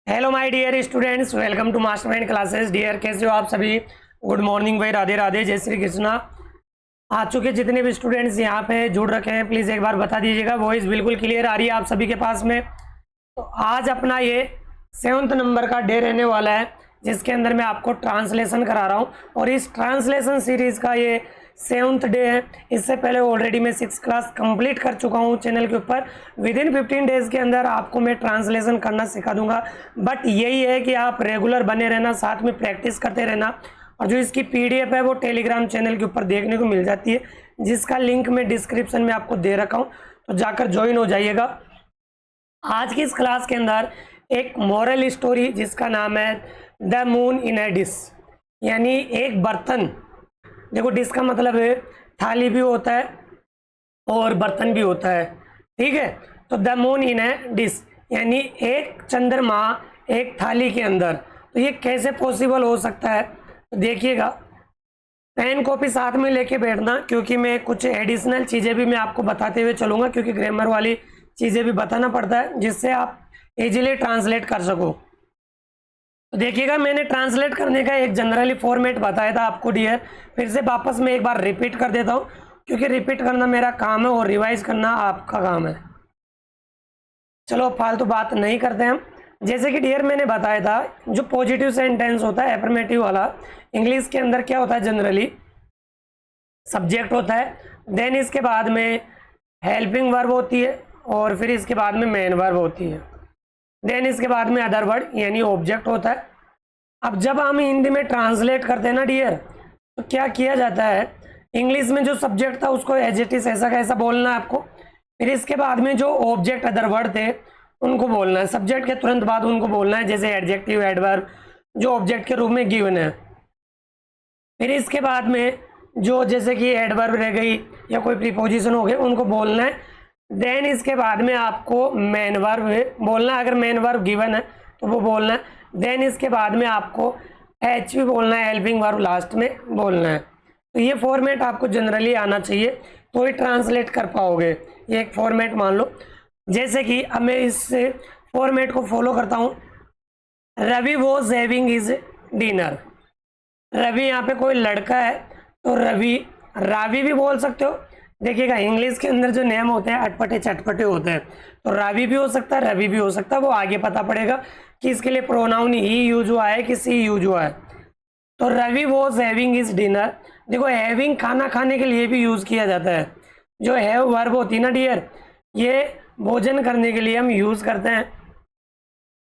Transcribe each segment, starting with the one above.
Hello my dear students, welcome to mastermind classes. Dear, कैसे हो आप सभी? गुड मॉर्निंग भाई, राधे राधे, जय श्री कृष्णा। आ चुके जितने भी स्टूडेंट्स यहाँ पे जुड़ रखे हैं, प्लीज़ एक बार बता दीजिएगा। वॉइस बिल्कुल क्लियर आ रही है आप सभी के पास में? तो आज अपना ये 7th नंबर का डे रहने वाला है, जिसके अंदर मैं आपको ट्रांसलेशन करा रहा हूँ। और इस ट्रांसलेशन सीरीज़ का ये 7th डे है। इससे पहले ऑलरेडी मैं 6th क्लास कंप्लीट कर चुका हूँ चैनल के ऊपर। विदिन 15 डेज़ के अंदर आपको मैं ट्रांसलेशन करना सिखा दूंगा। बट यही है कि आप रेगुलर बने रहना, साथ में प्रैक्टिस करते रहना। और जो इसकी PDF है वो टेलीग्राम चैनल के ऊपर देखने को मिल जाती है, जिसका लिंक मैं डिस्क्रिप्शन में आपको दे रखा हूँ, तो जाकर ज्वाइन हो जाइएगा। आज की इस क्लास के अंदर एक मॉरल स्टोरी जिसका नाम है the moon in A dish, यानी एक बर्तन। देखो, डिश का मतलब है थाली भी होता है और बर्तन भी होता है, ठीक है। तो the moon in A dish यानी एक चंद्रमा एक थाली के अंदर। तो ये कैसे पॉसिबल हो सकता है, तो देखिएगा। पेन कॉपी साथ में लेके बैठना, क्योंकि मैं कुछ एडिशनल चीज़ें भी मैं आपको बताते हुए चलूँगा, क्योंकि ग्रामर वाली चीज़ें भी बताना पड़ता है, जिससे आप इजीली ट्रांसलेट कर सको। तो देखिएगा, मैंने ट्रांसलेट करने का एक जनरली फॉर्मेट बताया था आपको डियर। फिर से वापस मैं एक बार रिपीट कर देता हूँ, क्योंकि रिपीट करना मेरा काम है और रिवाइज करना आपका काम है। चलो फालतू बात नहीं करते हम। जैसे कि डियर मैंने बताया था, जो पॉजिटिव सेंटेंस होता है एफर्मेटिव वाला, इंग्लिश के अंदर क्या होता है, जनरली सब्जेक्ट होता है, देन इसके बाद में हेल्पिंग वर्ब होती है, और फिर इसके बाद में मेन वर्ब होती है, देन इसके बाद में अदर वर्ड यानी ऑब्जेक्ट होता है। अब जब हम हिंदी में ट्रांसलेट करते हैं ना डियर, तो क्या किया जाता है, इंग्लिश में जो सब्जेक्ट था उसको एडजेक्टिव ऐसा कैसा बोलना है आपको, फिर इसके बाद में जो ऑब्जेक्ट अदर वर्ड थे उनको बोलना है, सब्जेक्ट के तुरंत बाद उनको बोलना है, जैसे एडजेक्टिव एडवर्ब जो ऑब्जेक्ट के रूप में गिवन है। फिर इसके बाद में जो जैसे कि एडवर्ब रह गई या कोई प्रीपोजिशन हो गए उनको बोलना है। देन इसके बाद में आपको मेन वर्ब बोलना है, अगर मेन वर्ब गिवन है तो वो बोलना है। देन इसके बाद में आपको एच भी बोलना है, हेल्पिंग वर्ब लास्ट में बोलना है। तो ये फॉर्मेट आपको जनरली आना चाहिए, तो ही ट्रांसलेट कर पाओगे। ये एक फॉर्मेट मान लो, जैसे कि अब मैं इस फॉर्मेट को फॉलो करता हूँ। Ravi was having his dinner. Ravi यहाँ पे कोई लड़का है, तो रवि, रावी भी बोल सकते हो। देखिएगा, इंग्लिश के अंदर जो नेम होते हैं अटपटे चटपटे होते हैं, तो रावी भी हो सकता है, रवि भी हो सकता है। वो आगे पता पड़ेगा कि इसके लिए प्रोनाउन ही यूज हुआ है कि सी यूज हुआ है। तो Ravi was having his dinner. देखो, हैविंग खाना खाने के लिए भी यूज किया जाता है। जो हैव वर्ब होती है ना डियर, ये भोजन करने के लिए हम यूज करते हैं।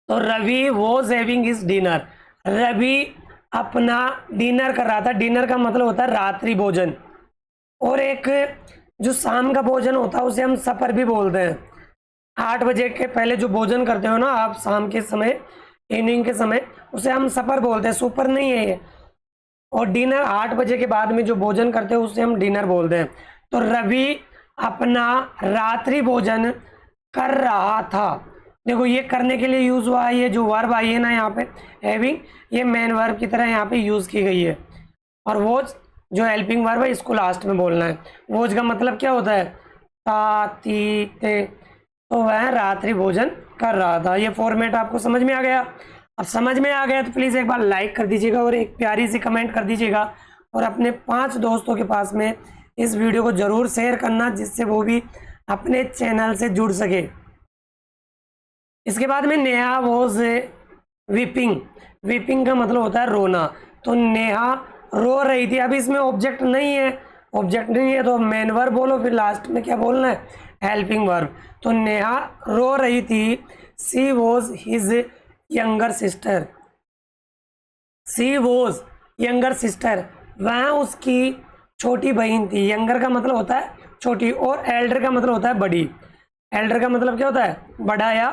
तो Ravi was having his dinner, Ravi अपना डिनर कर रहा था। डिनर का मतलब होता है रात्रि भोजन, और एक जो शाम का भोजन होता है उसे हम सफर भी बोलते हैं। 8 बजे के पहले जो भोजन करते हो ना आप शाम के समय, इवनिंग के समय, उसे हम सफर बोलते हैं, सुपर नहीं है ये। और डिनर 8 बजे के बाद में जो भोजन करते हैं उसे हम डिनर बोलते हैं। तो रवि अपना रात्रि भोजन कर रहा था। देखो, ये करने के लिए यूज हुआ है, ये जो वर्ब आई है ना यहाँ पे हैविंग, ये मेन वर्ब की तरह यहाँ पे यूज की गई है। और वोज जो हेल्पिंग वर्ब है इसको लास्ट में बोलना है। वोज का मतलब क्या होता है, ती ते। तो वह रात्रि भोजन कर रहा था। ये फॉर्मेट आपको समझ में आ गया? अब समझ में आ गया तो प्लीज़ एक बार लाइक कर दीजिएगा और एक प्यारी सी कमेंट कर दीजिएगा, और अपने 5 दोस्तों के पास में इस वीडियो को ज़रूर शेयर करना, जिससे वो भी अपने चैनल से जुड़ सके। इसके बाद में नेहा वॉज वीपिंग। वीपिंग का मतलब होता है रोना। तो नेहा रो रही थी। अभी इसमें ऑब्जेक्ट नहीं है, ऑब्जेक्ट नहीं है तो मेन वर्ब बोलो, फिर लास्ट में क्या बोलना है, हेल्पिंग वर्ब। तो नेहा रो रही थी। She was his younger sister. She was younger sister, वह उसकी छोटी बहन थी। यंगर का मतलब होता है छोटी, और एल्डर का मतलब होता है बड़ी। एल्डर का मतलब क्या होता है, बड़ा या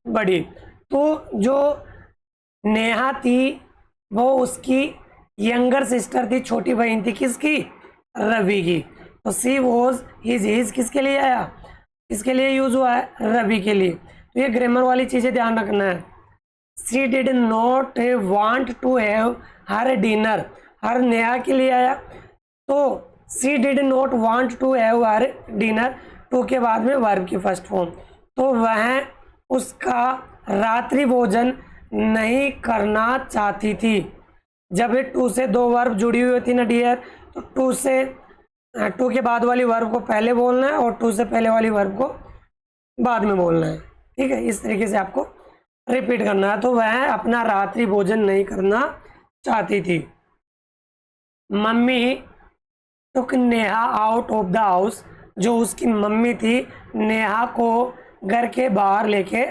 बड़ी। तो जो नेहा थी वो उसकी यंगर सिस्टर थी, छोटी बहन थी, किसकी, रवि की। तो सी वॉज हिज किसके लिए आया, किसके लिए यूज हुआ है, रवि के लिए। तो ये ग्रामर वाली चीज़ें ध्यान रखना है। She did not want to have her dinner, हर नेहा के लिए आया। तो she did not want to have her dinner, to के बाद में वर्ब की फर्स्ट फॉर्म। तो वह उसका रात्रि भोजन नहीं करना चाहती थी। जब टू से दो वर्ब जुड़ी हुई होती ना डियर, तो टू के बाद वाली वर्ब को पहले बोलना है और टू से पहले वाली वर्ब को बाद में बोलना है। ठीक है, इस तरीके से आपको रिपीट करना है। तो वह अपना रात्रि भोजन नहीं करना चाहती थी। Mummy took Neha out of the house. जो उसकी मम्मी थी नेहा को घर के बाहर लेके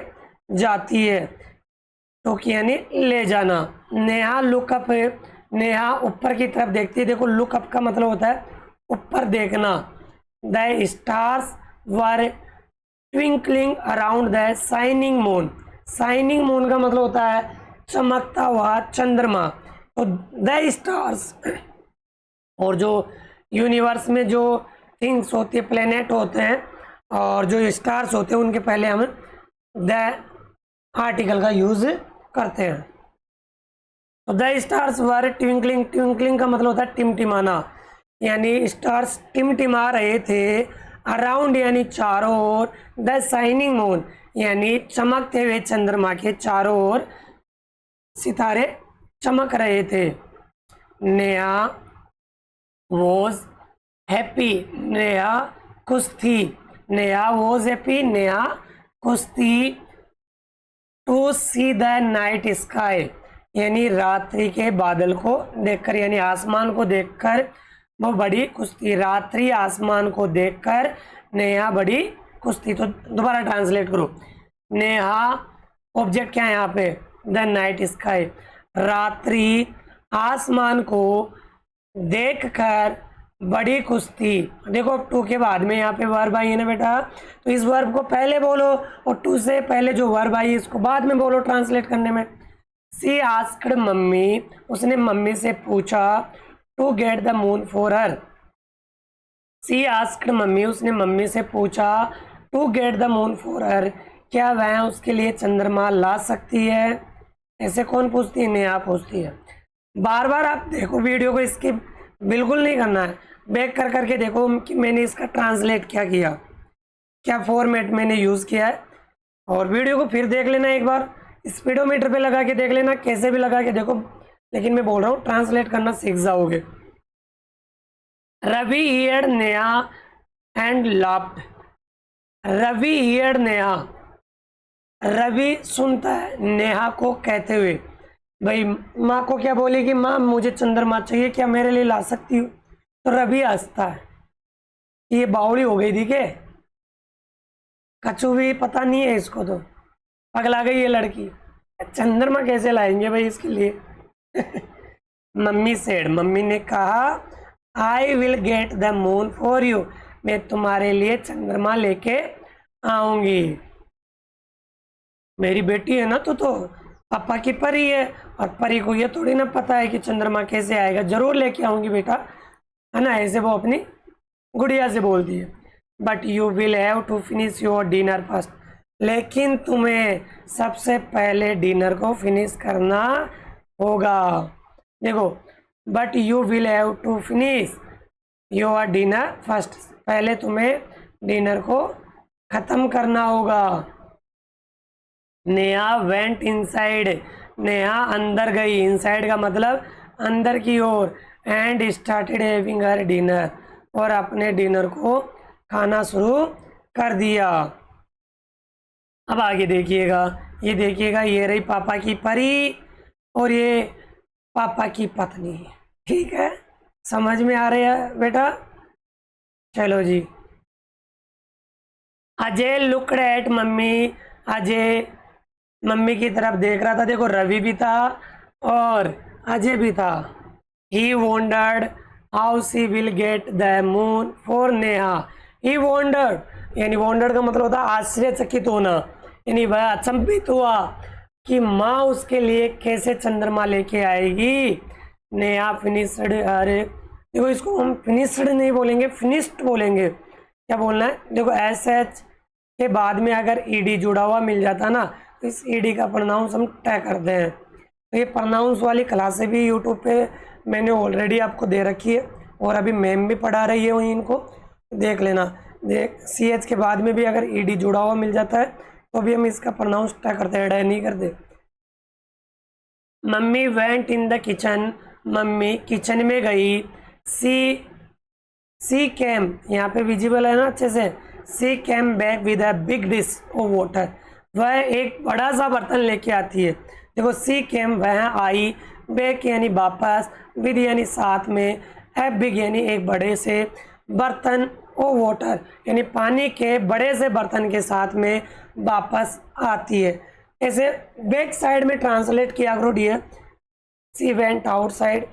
जाती है। टुक यानी ले जाना। नेहा लुकअप, नेहा ऊपर की तरफ देखती है। देखो लुकअप का मतलब होता है ऊपर देखना। The stars were twinkling around the shining moon. Shining moon का मतलब होता है चमकता हुआ चंद्रमा। तो द स्टार्स, और जो यूनिवर्स में जो थिंग्स होती है, प्लेनेट होते हैं और जो स्टार्स होते हैं, उनके पहले हम द आर्टिकल का यूज करते हैं। तो the stars were twinkling, twinkling का मतलब होता है टिमटिमाना, यानी स्टार्स टिमटिमा रहे थे। अराउंड यानी चारों ओर। द शाइनिंग मून यानी चमकते हुए चंद्रमा के चारों ओर सितारे चमक रहे थे। नेहा वॉज हैप्पी, नेहा खुश थी। नेहा वॉज हैप्पी, नेहा खुश थी। To see the night sky यानी रात्रि के बादल को देखकर, यानी आसमान को देखकर वो बड़ी खुश थी। रात्रि आसमान को देखकर नेहा बड़ी खुश थी। तो दोबारा ट्रांसलेट करो। नेहा ऑब्जेक्ट क्या है यहाँ पे, द नाइट स्काई। रात्रि आसमान को देखकर बड़ी खुश थी। देखो टू के बाद में यहाँ पे वर्ब आई है ना बेटा, तो इस वर्ब को पहले बोलो और टू से पहले जो वर्ब आई इसको बाद में बोलो ट्रांसलेट करने में। सी आस्क्ड मम्मी, उसने मम्मी से पूछा to get the moon for her. She asked mummy, उसने मम्मी से पूछा to get the moon for her, क्या वह उसके लिए चंद्रमा ला सकती है। ऐसे कौन पूछती है, नेहा पूछती है। बार बार आप देखो वीडियो को, स्किप बिल्कुल नहीं करना है। बैक कर करके देखो कि मैंने इसका ट्रांसलेट क्या किया, क्या फॉर्मेट मैंने यूज़ किया है। और वीडियो को फिर देख लेना एक बार, स्पीडोमीटर पे लगा के देख लेना, कैसे भी लगा के देखो, लेकिन मैं बोल रहा हूँ ट्रांसलेट करना सीख जाओगे। Ravi heard Neha and laughed. Ravi heard Neha, Ravi सुनता है नेहा को कहते हुए। भाई माँ को क्या बोलेगी, माँ मुझे चंद्रमा चाहिए, क्या मेरे लिए ला सकती हो। तो रवि हंसता है, ये बावड़ी हो गई थी के, कछु भी पता नहीं है इसको, तो पगला गई ये लड़की, चंद्रमा कैसे लाएंगे भाई इसके लिए। मम्मी सेड, मम्मी ने कहा I will get the moon for you, मैं तुम्हारे लिए चंद्रमा लेके आऊंगी। मेरी बेटी है ना, तो पापा की परी है, और परी को ये थोड़ी ना पता है कि चंद्रमा कैसे आएगा, जरूर लेके आऊंगी बेटा, है ना। ऐसे वो अपनी गुड़िया से बोलती है। But you will have to finish your dinner first, लेकिन तुम्हें सबसे पहले डिनर को फिनिश करना होगा। देखो, but you will have to finish your dinner first, पहले तुम्हें डिनर को ख़त्म करना होगा। नेहा वेंट इनसाइड, नेहा अंदर गई। इनसाइड का मतलब अंदर की ओर। And started having her dinner, और अपने डिनर को खाना शुरू कर दिया। अब आगे देखिएगा, ये देखिएगा, ये रही पापा की परी और ये पापा की पत्नी। ठीक है, समझ में आ रहा है बेटा। चलो जी। Ajay looked at mummy, Ajay mummy की तरफ देख रहा था। देखो रवि भी था और अजय भी था। He wondered how she will get the moon for Neha. He wondered यानी वॉन्डर्ड का मतलब होता है आश्चर्यचकित होना, यानी वह अचंभित हुआ कि माँ उसके लिए कैसे चंद्रमा लेके आएगी। नेहा फिनिश्ड, अरे देखो इसको हम फिनिश्ड नहीं बोलेंगे, फिनिश्ड बोलेंगे। क्या बोलना है, देखो एस एच के बाद में अगर ईडी जुड़ा हुआ मिल जाता ना, तो इस ईडी का प्रोनाउंस हम तय करते हैं। तो ये प्रोनाउंस वाली क्लासें भी यूट्यूब पे मैंने ऑलरेडी आपको दे रखी है, और अभी मैम भी पढ़ा रही है वहीं, इनको देख लेना। देख सी एच के बाद में भी अगर ईडी जुड़ा हुआ मिल जाता है तो भी हम इसका प्रोनाउंस तय करते हैं, ऐड नहीं करते। Mummy went in the kitchen, mummy kitchen में गई। सी केम, यहाँ पे विजिबल है ना अच्छे से, she came back with a big dish of water, वह एक बड़ा सा बर्तन लेके आती है। देखो सी केम वह आई, बैक यानी वापस, विद यानी साथ में, ए बिग यानी एक बड़े से बर्तन, ओ वाटर यानी पानी के बड़े से बर्तन के साथ में वापस आती है। ऐसे बैक साइड में ट्रांसलेट किया करो डियर। सी वेंट आउटसाइड,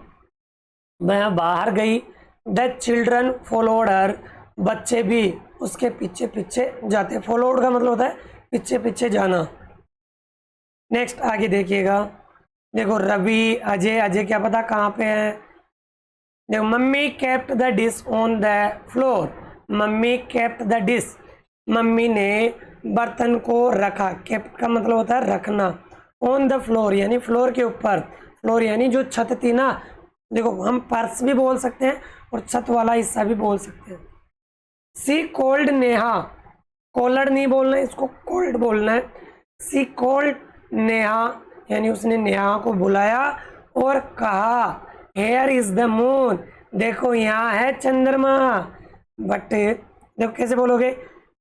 वह बाहर गई। द चिल्ड्रन फॉलोड हर, बच्चे भी उसके पीछे पीछे जाते। फॉलोड का मतलब होता है पीछे पीछे जाना। नेक्स्ट आगे देखिएगा, देखो रवि, अजय, अजय क्या पता कहाँ पे है। देखो mummy kept the dish on the floor, mummy kept the dish, mummy ने बर्तन को रखा। केप्ट का मतलब होता है रखना। ऑन द फ्लोर यानी फ्लोर के ऊपर, फ्लोर यानी जो छत थी ना, देखो हम पर्स भी बोल सकते हैं और छत वाला हिस्सा भी बोल सकते हैं। सी कोल्ड नेहा, कोल्ड नहीं बोलना है इसको, कोल्ड बोलना है। सी कोल्ड नेहा यानी उसने नेहा को बुलाया और कहा हेयर इज द मून, देखो यहाँ है चंद्रमा। बट देखो कैसे बोलोगे,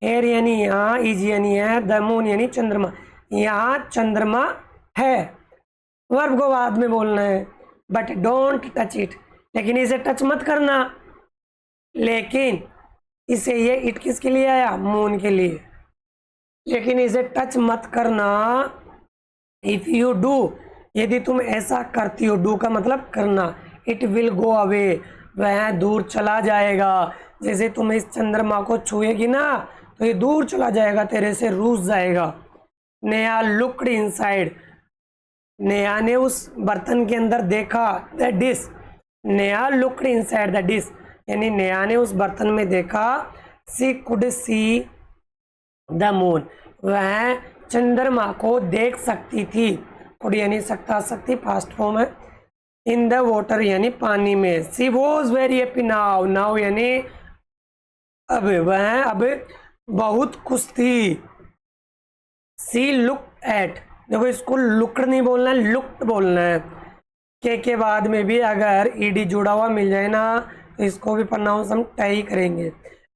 हेयर यानी यहाँ, इज यानी है, द मून यानी चंद्रमा, यहाँ चंद्रमा है। वर्ब को बाद में बोलना है। बट डोंट टच इट, लेकिन इसे टच मत करना। लेकिन इसे, ये इट किसके लिए आया, मून के लिए, लेकिन इसे टच मत करना। इफ यू डू, यदि तुम ऐसा करती हो, डू का मतलब करना, इट विल गो अवे, वह दूर चला जाएगा। जैसे तुम इस चंद्रमा को छुएगी ना तो ये दूर चला जाएगा, तेरे से रूठ जाएगा। नेहा लुक्ड इनसाइड, नेहा ने उस बर्तन के अंदर देखा। The dish, Neha looked inside the dish यानी नेहा ने उस बर्तन में देखा। सी कुड सी द मून, वह चंद्रमा को देख सकती थी। कुड यानी सकता, सकती पास्ट फॉर्म है। इन द वाटर यानी पानी में। She was very happy now, now यानी अब, वह अब बहुत खुश थी। सी लुक एट, देखो इसको लुक्ड नहीं बोलना है, लुक्ड बोलना है। के बाद में भी अगर ईडी जुड़ा हुआ मिल जाए ना तो इसको भी प्रोनाउंस हम टाई करेंगे।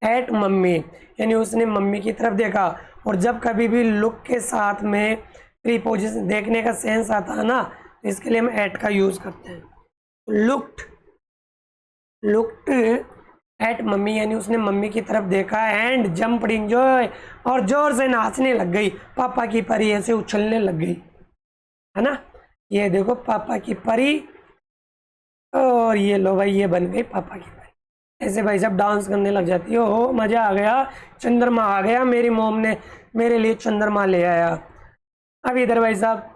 एट मम्मी यानी उसने मम्मी की तरफ देखा। और जब कभी भी लुक के साथ में प्रीपोजिशन देखने का सेंस आता है ना तो इसके लिए हम एट का यूज करते हैं। लुक्ड, लुक्ड एट मम्मी यानी उसने मम्मी की तरफ देखा। एंड जंप्ड इन जॉय, और जोर से नाचने लग गई। पापा की परी ऐसे उछलने लग गई, है ना। ये देखो पापा की परी, और ये लो भाई ये बन गई पापा की परी। ऐसे भाई साहब डांस करने लग जाती हो, मजा आ गया, चंद्रमा आ गया, मेरी मोम ने मेरे लिए चंद्रमा ले आया। अब इधर भाई साहब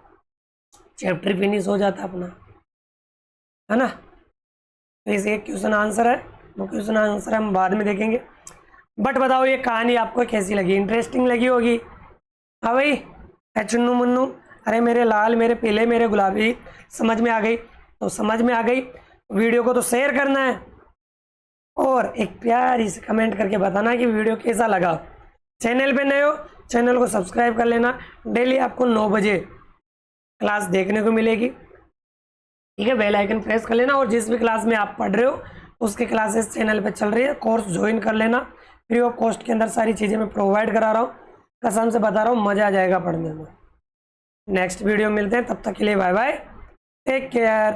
चैप्टर फिनिश हो जाता अपना, है ना। तो इसे एक क्वेश्चन आंसर है, वो क्वेश्चन आंसर हम बाद में देखेंगे। बट बताओ ये कहानी आपको कैसी लगी, इंटरेस्टिंग लगी होगी। हाँ भाई, चुन्नू मुन्नू, अरे मेरे लाल, मेरे पीले, मेरे गुलाबी, समझ में आ गई? तो समझ में आ गई, वीडियो को तो शेयर करना है और एक प्यारी से कमेंट करके बताना कि वीडियो कैसा लगा। चैनल पे नए हो, चैनल को सब्सक्राइब कर लेना। डेली आपको 9 बजे क्लास देखने को मिलेगी, ठीक है। बेल आइकन प्रेस कर लेना। और जिस भी क्लास में आप पढ़ रहे हो उसके क्लासेस चैनल पे चल रही है, कोर्स ज्वाइन कर लेना। फ्री ऑफ कॉस्ट के अंदर सारी चीज़ें मैं प्रोवाइड करा रहा हूँ, कसम से बता रहा हूँ, मज़ा आ जाएगा पढ़ने में। नेक्स्ट वीडियो मिलते हैं, तब तक के लिए बाय बाय, टेक केयर।